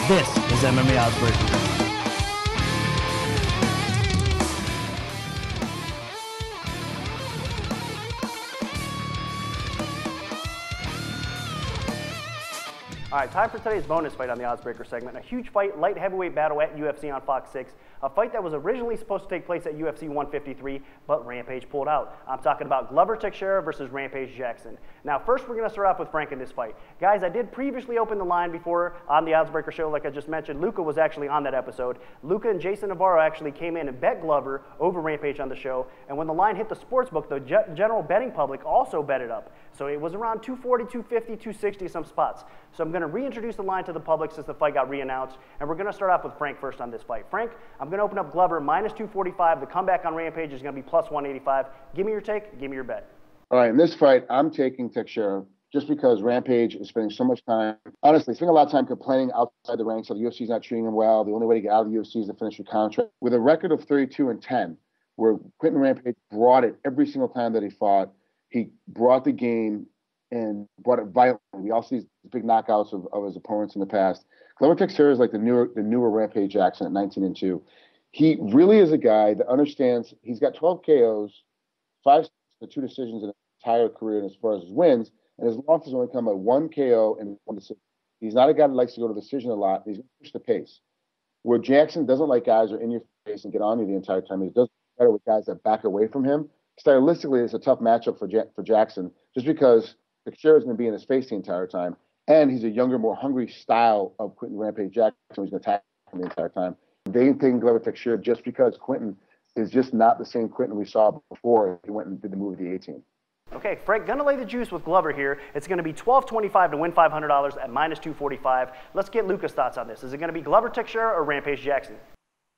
This is MMA Oddsmaker. All right, time for today's bonus fight on the Oddsbreaker segment. A huge fight, light heavyweight battle at UFC on Fox 6. A fight that was originally supposed to take place at UFC 153, but Rampage pulled out. I'm talking about Glover Teixeira versus Rampage Jackson. Now, first we're going to start off with Frank in this fight. Guys, I did previously open the line before on the Oddsbreaker show, like I just mentioned. Luca was actually on that episode. Luca and Jason Navarro actually came in and bet Glover over Rampage on the show. And when the line hit the sportsbook, the general betting public also bet it up. So it was around 240, 250, 260 some spots. So I'm going to reintroduce the line to the public since the fight got re-announced. And we're going to start off with Frank first on this fight. Frank, I'm going to open up Glover minus 245. The comeback on Rampage is going to be plus 185. Give me your take. Give me your bet. All right, in this fight, I'm taking Teixeira just because Rampage is spending so much time, honestly, spending a lot of time complaining outside the ranks of the UFC's not treating him well. The only way to get out of the UFC is to finish your contract. With a record of 32-10, where Quinton Rampage brought it every single time that he fought, he brought the game and brought it violently. We all see these big knockouts of his opponents in the past. Glover Teixeira is like the newer Rampage Jackson at 19-2. He really is a guy that understands. He's got 12 KOs, 5 to 2 decisions in his entire career as far as his wins, and his losses only come by 1 KO and 1 decision. He's not a guy that likes to go to decision a lot. He's going to push the pace. Where Jackson doesn't like guys who are in your face and get on you the entire time. He does better with guys that back away from him. Stylistically, it's a tough matchup for Jackson just because Teixeira is going to be in his face the entire time, and he's a younger, more hungry style of Quinton Rampage Jackson who's going to attack him the entire time. They ain't taking Glover Teixeira just because Quinton is just not the same Quinton we saw before he went and did the move with the A-team. Okay, Frank, going to lay the juice with Glover here. It's going to be $12.25 to win $500 at minus 245. Let's get Luca's thoughts on this. Is it going to be Glover Teixeira or Rampage Jackson?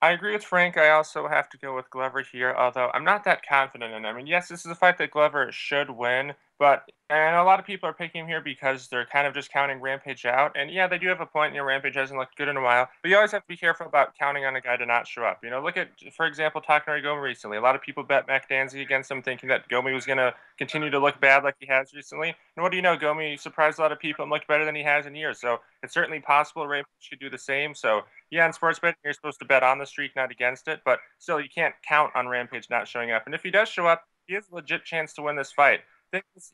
I agree with Frank. I also have to go with Glover here, although I'm not that confident in it. I mean, yes, this is a fight that Glover should win, but and a lot of people are picking him here because they're kind of just counting Rampage out. And yeah, they do have a point. You know, Rampage hasn't looked good in a while, but you always have to be careful about counting on a guy to not show up. You know, look at, for example, Takanori Gomi recently. A lot of people bet Mac Danzig against him, thinking that Gomi was going to continue to look bad like he has recently. And what do you know? Gomi surprised a lot of people and looked better than he has in years. So it's certainly possible Rampage could do the same. So yeah, in sports betting, you're supposed to bet on the streak, not against it. But still, you can't count on Rampage not showing up. And if he does show up, he has a legit chance to win this fight.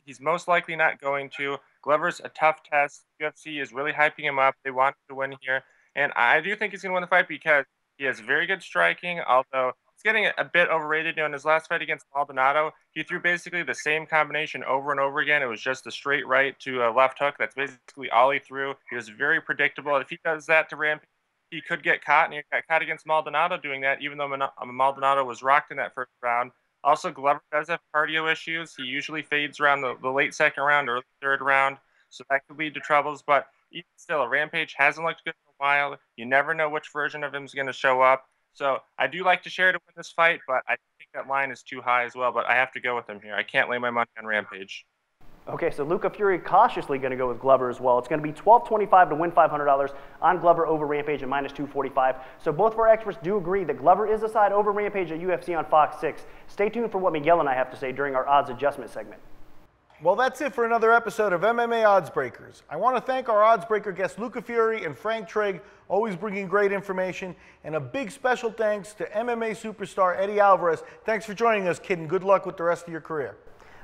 He's most likely not going to. Glover's a tough test. UFC is really hyping him up. They want him to win here. And I do think he's going to win the fight because he has very good striking, although he's getting a bit overrated. You know, in his last fight against Maldonado, he threw basically the same combination over and over again. It was just a straight right to a left hook. That's basically all he threw. He was very predictable. If he does that to Rampage, he could get caught, and he got caught against Maldonado doing that, even though Maldonado was rocked in that first round. Also, Glover does have cardio issues. He usually fades around the late second round or third round, so that could lead to troubles. But even still, a Rampage hasn't looked good in a while. You never know which version of him is going to show up. So I do like Teixeira to win this fight, but I think that line is too high as well. But I have to go with him here. I can't lay my money on Rampage. Okay, so Luca Fury cautiously going to go with Glover as well. It's going to be $12.25 to win $500 on Glover over Rampage at minus 245. So both of our experts do agree that Glover is the side over Rampage at UFC on Fox 6. Stay tuned for what Miguel and I have to say during our odds adjustment segment. Well, that's it for another episode of MMA Oddsbreakers. I want to thank our Oddsbreaker guests Luca Fury and Frank Trigg, always bringing great information. And a big special thanks to MMA superstar Eddie Alvarez. Thanks for joining us, kid, and good luck with the rest of your career.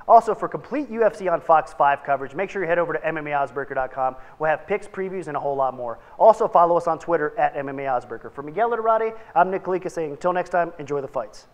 Also, for complete UFC on Fox 5 coverage, make sure you head over to MMAOddsbreaker.com. We'll have picks, previews, and a whole lot more. Also, follow us on Twitter at MMA Oddsbreaker. For Miguel Iturrate, I'm Nick Kalikas saying until next time, enjoy the fights.